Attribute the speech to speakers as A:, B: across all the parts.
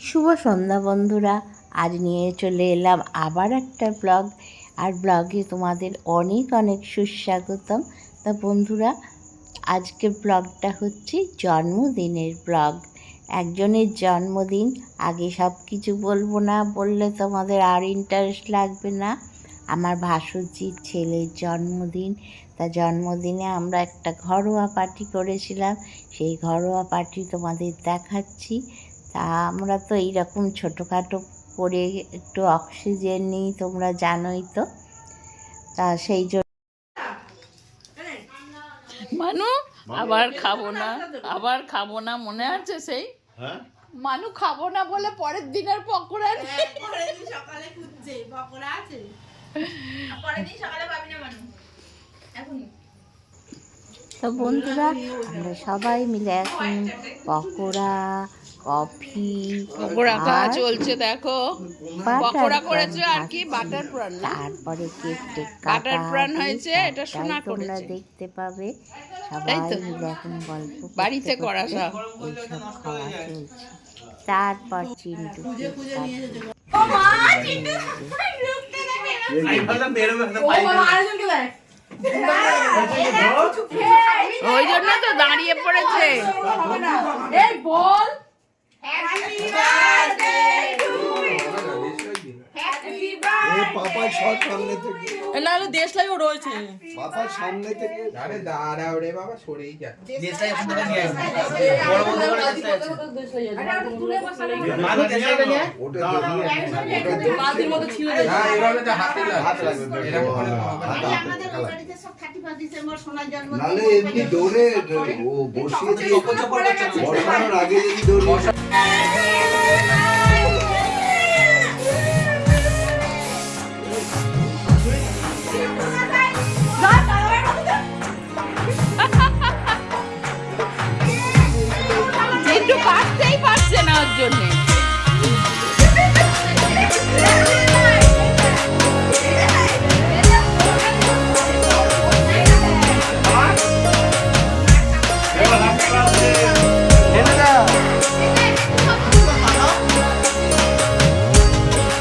A: শুভ সন্ধ্যা বন্ধুরা, আজ নিয়ে চলে এলাম আবার একটা ব্লগ। আর ব্লগে তোমাদের অনেক অনেক সুস্বাগতম। তা বন্ধুরা, আজকে ব্লগটা হচ্ছে জন্মদিনের ব্লগ। একজনের জন্মদিন, আগে সব কিছু বলবো না, বললে তোমাদের আর ইন্টারেস্ট লাগবে না। আমার ভাসুরজির ছেলের জন্মদিন। তা জন্মদিনে আমরা একটা ঘরোয়া পার্টি করেছিলাম, সেই ঘরোয়া পার্টি তোমাদের দেখাচ্ছি। তা আমরা তো এইরকম ছোটোখাটো করে একটু অক্সিজেন নিই, তোমরা জানোই তো। তা সেই জন্য
B: মানু আবার খাবো না মনে আছে সেই মানু খাবো না বলে পরের দিনের পকোড়া
C: পরের দিন সকালে খুঁজছে পকোড়া আছে, পরের দিন সকালে পাবি না মানু এখনই।
A: তো বন্ধুরা, আমরা সবাই মিলে এখন পকোড়া, কফি,
B: পকোড়া খাওয়া চলছে। দেখো পকোড়া করেছে আর কি বাটার প্রাণ,
A: তারপরে কেক টেক
B: বাটার
A: কাটা
B: প্রাণ হয়েছে, এটা সোনা
A: তোমরা
B: করেছে।
A: দেখতে পাবে। সবাই মিলে এখন গল্প
B: বাড়িতে করা সব
A: এইসব খাওয়া চলছে। তারপর চিন্টু
B: ওই জন্য তো দাঁড়িয়ে পড়েছে।
D: পাপার শট সামনে থেকে
C: নাহলে দেশলাইও রয়েছে
D: পাপার সামনে থেকে
E: আরে দাঁড়াও রে বাবা, সরেই যা।
F: দেশলাই এখন থেকে নিয়ে আসবে বড় বন্ধ করে দেশলাই আছে মানুষ দেশলাইটা নিয়ে
D: ওটা
C: বালতির মতো ছিল
E: না, এভাবে তো হাতে
D: হাত লাগবে
E: এরকম করে তো হবে না।
C: আমাদের বাড়িতে সব 31 ডিসেম্বর সোনার জন্মদিন।
D: নালে এমনি দৌড়ে ও বসিয়ে দিয়ে বসানোর আগে যদি দৌড়ে
B: একটু কাটতেই পারছে না ওর জন্যে।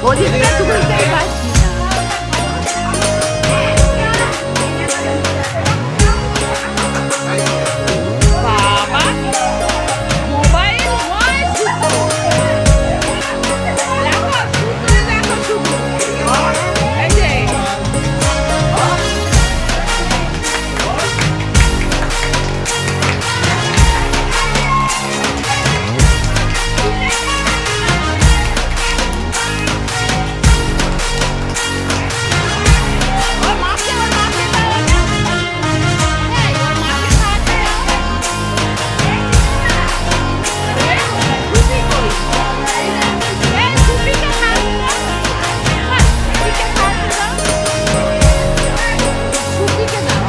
B: ওদিকটা তুলতেই পারছি না। বাবা মোবাইল নয়, শুধু দেখো শুধু দেখো শুধু এই যে ওর মাকে দাও না। এই ওর মাকে খাওয়াতে সুপি কই? এই সুপিকে খাওয়াতে দাও। সুপিকে খাওয়াতে দাও। সুপিকে দাও।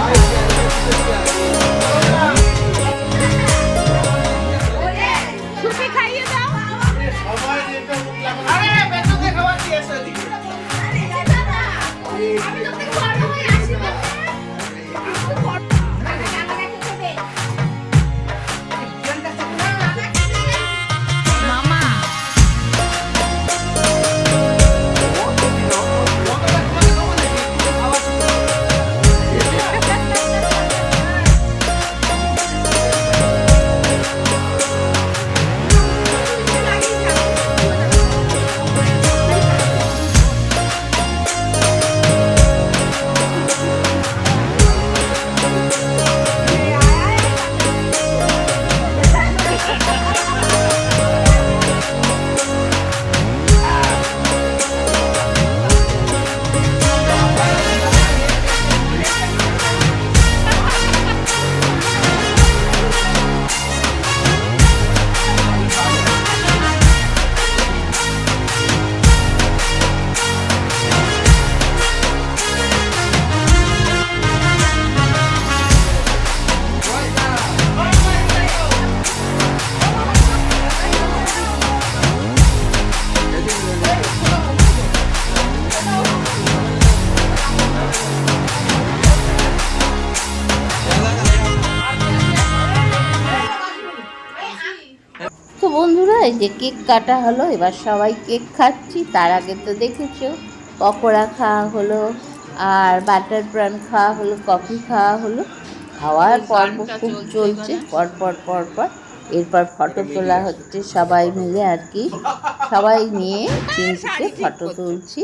B: সুপি খাইয়ে দাও।
C: আমি তোকে বড় হয়ে আসি
B: মামা
A: যে কেক কাটা হলো, এবার সবাই কেক খাচ্ছি। তার আগে তো দেখেছো পকোড়া খাওয়া হলো, আর বাটার প্রান খাওয়া হলো, কফি খাওয়া হলো। খাওয়ার পর্ব খুব চলছে, পরপর। এরপর ফটো তোলা হচ্ছে সবাই মিলে আর কি, সবাই নিয়ে চিনচিতে ফটো তুলছি।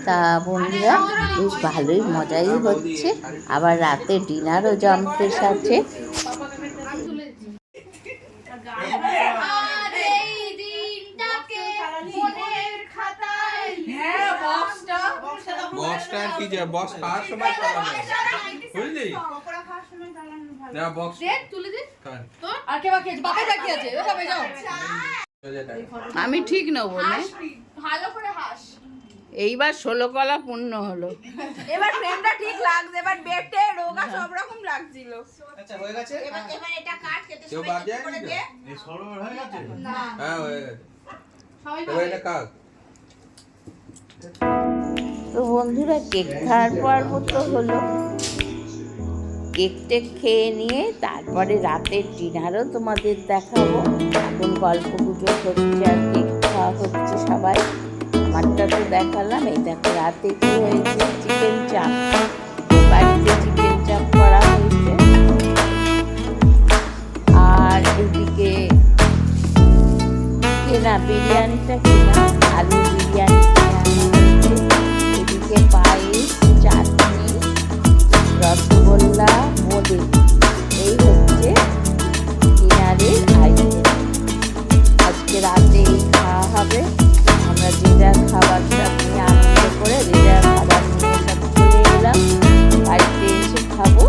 A: তা বন্ধুরা বেশ ভালোই মজাই হচ্ছে। আবার রাতে ডিনারও জম্পেশ আছে।
B: আর এই দিনটাকে মনের খাতায়
E: বক্সটা আর কি যে বক্স খাওয়ার সময় চালানো বুঝলি না বক্স
B: তুলে দে।
E: খান
C: আর কে বাকি আছে? বাকি বাকি আছে। ও যাবে যাও।
G: আমি ঠিক নেবো না,
B: ভালো করে হাস।
G: এইবার 16 কলা পূর্ণ হলো।
C: এবার ফ্রেমটা ঠিক লাগছে, এবার বেটে রোগা সব রকম লাগছিল।
F: আচ্ছা হয়ে গেছে
C: এবার এটা কাট কেটে
E: কেউ
C: সবাই
E: বাদ
C: কেটে করে
E: যায়নি
C: দে।
D: এই সরবরাহ হয়ে গেছে?
C: না
E: হ্যাঁ হয়ে গেছে
C: সবাই
E: এবার এটা কাক
A: তো বন্ধুরা কেক খাওয়ার পর্ব তো হলো, কেক টেক খেয়ে নিয়ে তারপরে রাতের ডিনারও তোমাদের দেখাবো। এখন গল্প গুজব হচ্ছে আর কেক খাওয়া হচ্ছে সবাই। আমারটা তো দেখালাম। এই দেখো রাতে কি হয়েছে, চিকেন চাপ, বাড়িতে চিকেন চাপ করা হয়েছে। আর এদিকে কেনা বিরিয়ানিটা কেনা, আলু বিরিয়ানি কেনা হয়েছে। এদিকে পায়েস, চাটনি, রসগোল্লা, বোঁদে, এই হচ্ছে ডিনারের আইটেম। আজকে রাতে এই খাওয়া হবে। আমরা যে যার খাবার সব নিয়ে আনন্দ করে যে যার খাবার নিয়ে সব চলে এলাম, বাড়িতে এসে খাবো।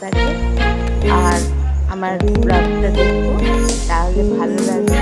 A: থাকে আর আমার ব্লগটা দেখো, তাহলে ভালো লাগবে।